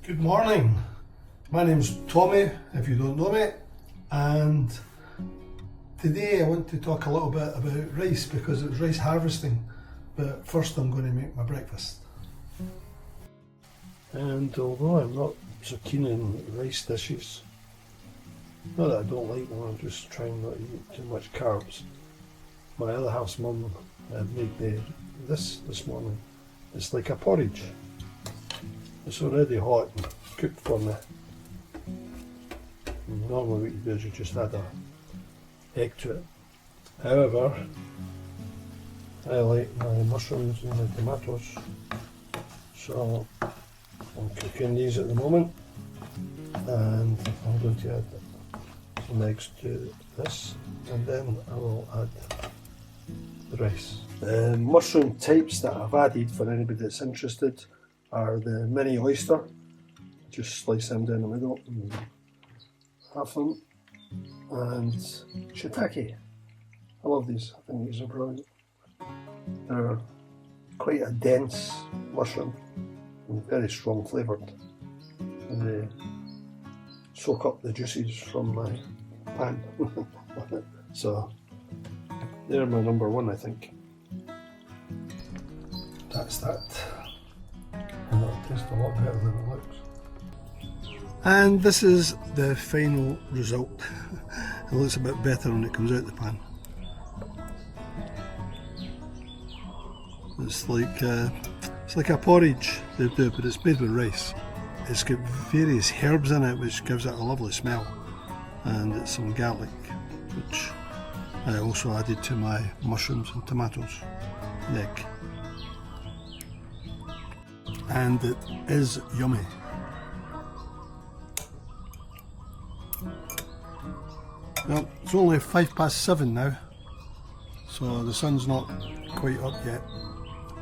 Good morning, my name's Tommy, if you don't know me, and today I want to talk a little bit about rice because it's rice harvesting, but first I'm going to make my breakfast. And although I'm not so keen on rice dishes, not that I don't like them, I'm just trying not to eat too much carbs. My other half's mum made this morning. It's like a porridge. It's already hot and cooked for me. And normally what you do is you just add an egg to it. However, I like my mushrooms and my tomatoes, so I'm cooking these at the moment, and I'm going to add some eggs to this, and then I will add the rice. The mushroom types that I've added, for anybody that's interested, are the mini oyster. Just slice them down the middle and have them, and shiitake. I love these, I think these are brilliant. They're quite a dense mushroom and very strong flavoured, and they soak up the juices from my pan. So they're my number one, I think. That's that. And that'll taste a lot better than it looks. And this is the final result. It looks a bit better when it comes out the pan. It's like a porridge they do, but it's made with rice. It's got various herbs in it, which gives it a lovely smell, and it's some garlic, which I also added to my mushrooms and tomatoes, and egg. And it is yummy. Well, it's only 7:05 now, so the sun's not quite up yet.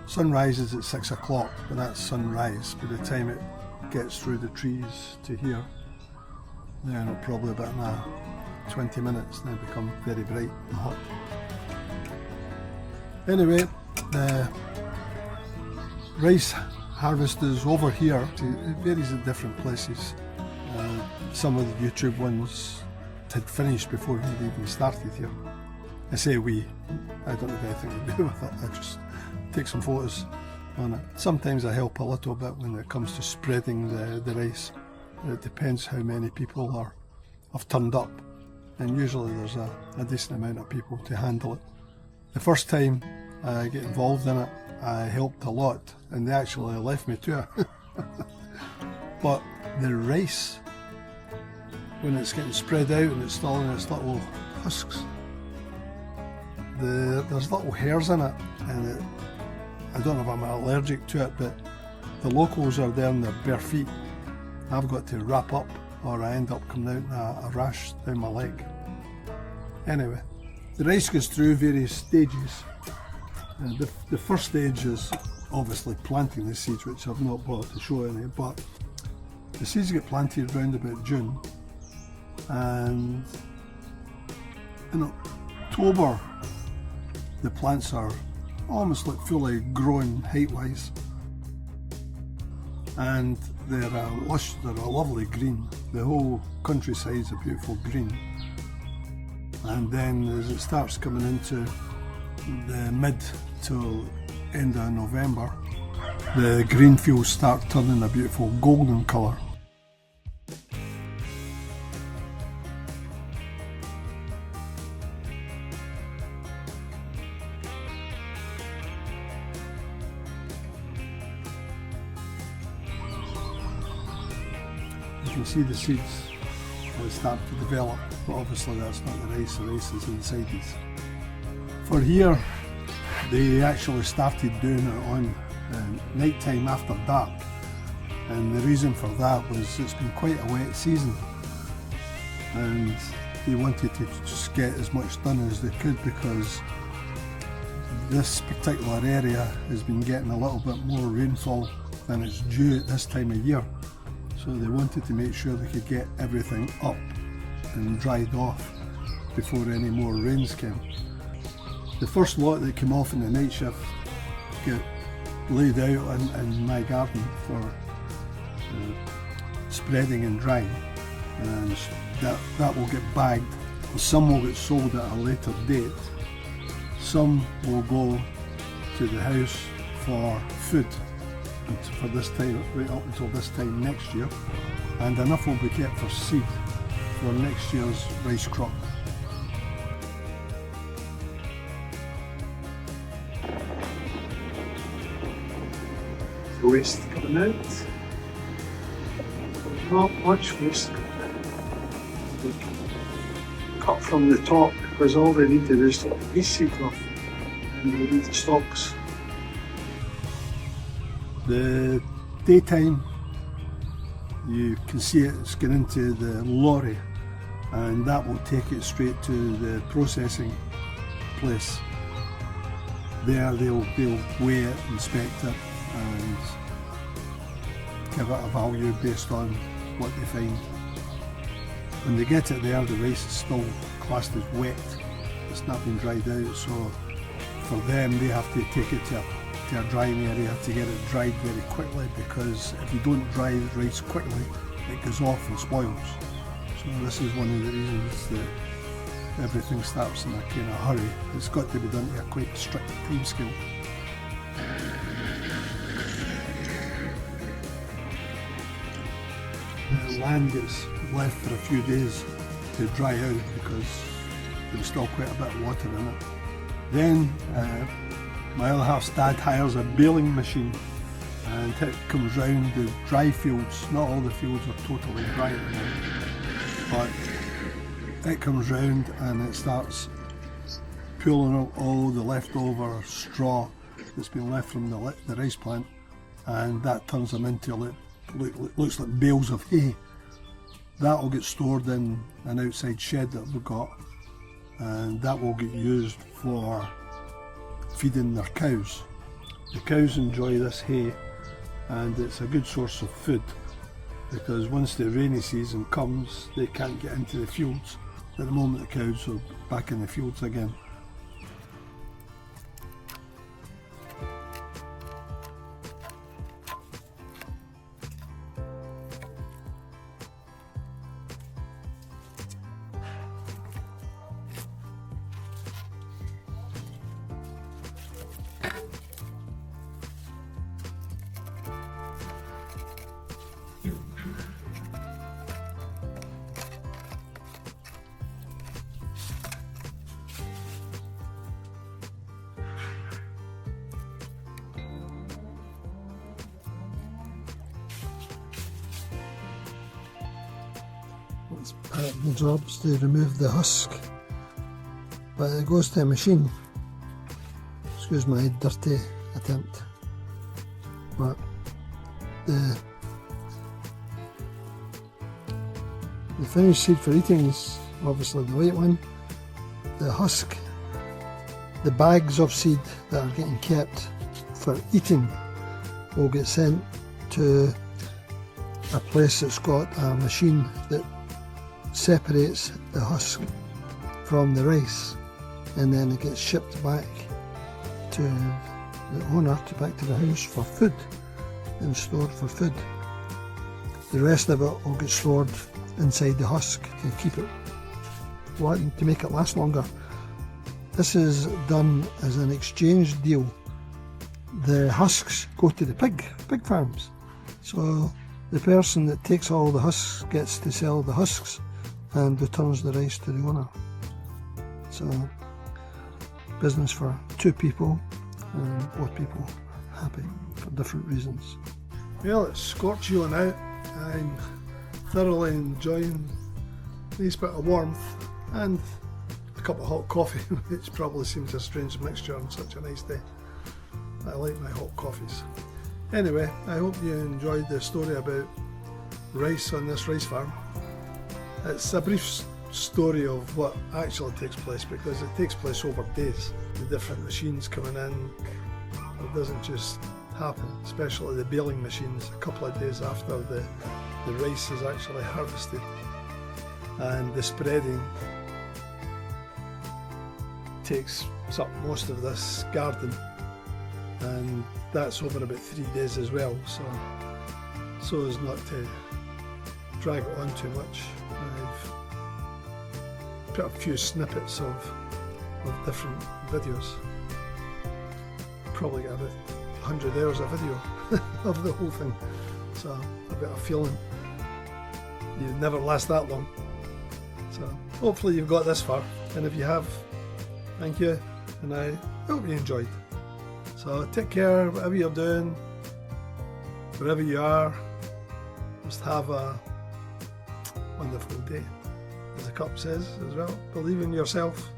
Sun rises at 6 o'clock, but that's sunrise. By the time it gets through the trees to here, then probably about 20 minutes, and it becomes very bright and hot. Anyway, the rice harvest is over here. It varies at different places. Some of the YouTube ones had finished before we even started here. I say we, I don't have anything to do with it, I just take some photos on it. Sometimes I help a little bit when it comes to spreading the rice. It depends how many people have turned up, and usually there's a decent amount of people to handle it. The first time I get involved in it, I helped a lot, and they actually left me to it. But the rice, when it's getting spread out and it's still in its little husks, there's little hairs in it, and I don't know if I'm allergic to it, but the locals are there in their bare feet. I've got to wrap up, or I end up coming out in a rash down my leg. Anyway, the rice goes through various stages. The first stage is obviously planting the seeds, which I've not bothered to show any, but the seeds get planted around about June, and in October the plants are almost like fully grown height-wise, and they're lush, they're a lovely green. The whole countryside is a beautiful green, and then as it starts coming into the mid to end of November, the green fields start turning a beautiful golden colour. You can see the seeds that start to develop, but obviously that's not the rice is inside these. For here, they actually started doing it on night time after dark, and the reason for that was it's been quite a wet season, and they wanted to just get as much done as they could, because this particular area has been getting a little bit more rainfall than it's due at this time of year, so they wanted to make sure they could get everything up and dried off before any more rains came. The first lot that came off in the night shift get laid out in my garden for spreading and drying, and that will get bagged. Some will get sold at a later date. Some will go to the house for food for this time, right up until this time next year, and enough will be kept for seed for next year's rice crop. Waste coming out. Not much waste coming out. Cut from the top because all they need to do is take the waste seed off and they leave the stalks. The daytime you can see it's going into the lorry, and that will take it straight to the processing place. There they'll weigh it, inspect it, and give it a value based on what they find. When they get it there, the rice is still classed as wet. It's not been dried out, so for them they have to take it to a drying area to get it dried very quickly, because if you don't dry the rice quickly, it goes off and spoils. So this is one of the reasons that everything starts in a kind of hurry. It's got to be done to a quite strict time scale. The land gets left for a few days to dry out because there's still quite a bit of water in it. Then my other half's dad hires a baling machine, and it comes round the dry fields. Not all the fields are totally dry at the moment, but it comes round and it starts pulling up all the leftover straw that's been left from the rice plant, and that turns them into looks like bales of hay. That will get stored in an outside shed that we've got, and that will get used for feeding their cows. The cows enjoy this hay, and it's a good source of food, because once the rainy season comes they can't get into the fields. At the moment the cows are back in the fields again. It's part of the job is to remove the husk, but it goes to a machine. Excuse my dirty attempt, but the finished seed for eating is obviously the white one. The husk, the bags of seed that are getting kept for eating, will get sent to a place that's got a machine that separates the husk from the rice, and then it gets shipped back to the owner, back to the house for food and stored for food. The rest of it will get stored inside the husk to keep it, to make it last longer. This is done as an exchange deal. The husks go to the pig farms, so the person that takes all the husks gets to sell the husks and returns the rice to the owner. So business for two people, and both people happy for different reasons. Well, it's scorchy on out. I'm thoroughly enjoying a nice bit of warmth and a cup of hot coffee, which probably seems a strange mixture on such a nice day. I like my hot coffees. Anyway, I hope you enjoyed the story about rice on this rice farm. It's a brief story of what actually takes place, because it takes place over days. The different machines coming in, it doesn't just happen, especially the baling machines a couple of days after the rice is actually harvested. And the spreading takes up most of this garden, and that's over about 3 days as well, so as not to drag it on too much. I've put a few snippets of different videos. Probably got about 100 hours of video of the whole thing, so I've got a feeling you'd never last that long. So hopefully you've got this far, and if you have, thank you, and I hope you enjoyed. So take care, whatever you're doing, wherever you are, just have a wonderful day. As the cup says as well, believe in yourself,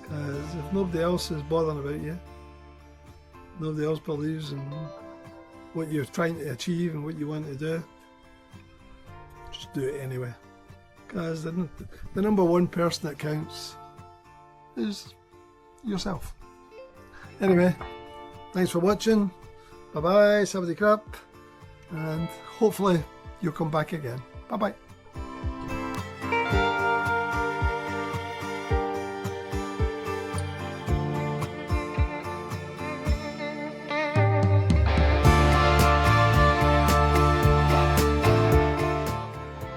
because if nobody else is bothering about you, nobody else believes in what you're trying to achieve and what you want to do, just do it anyway. Because the number one person that counts is yourself. Anyway, thanks for watching. Bye bye, Sabadi Crap, and hopefully you'll come back again. Bye bye.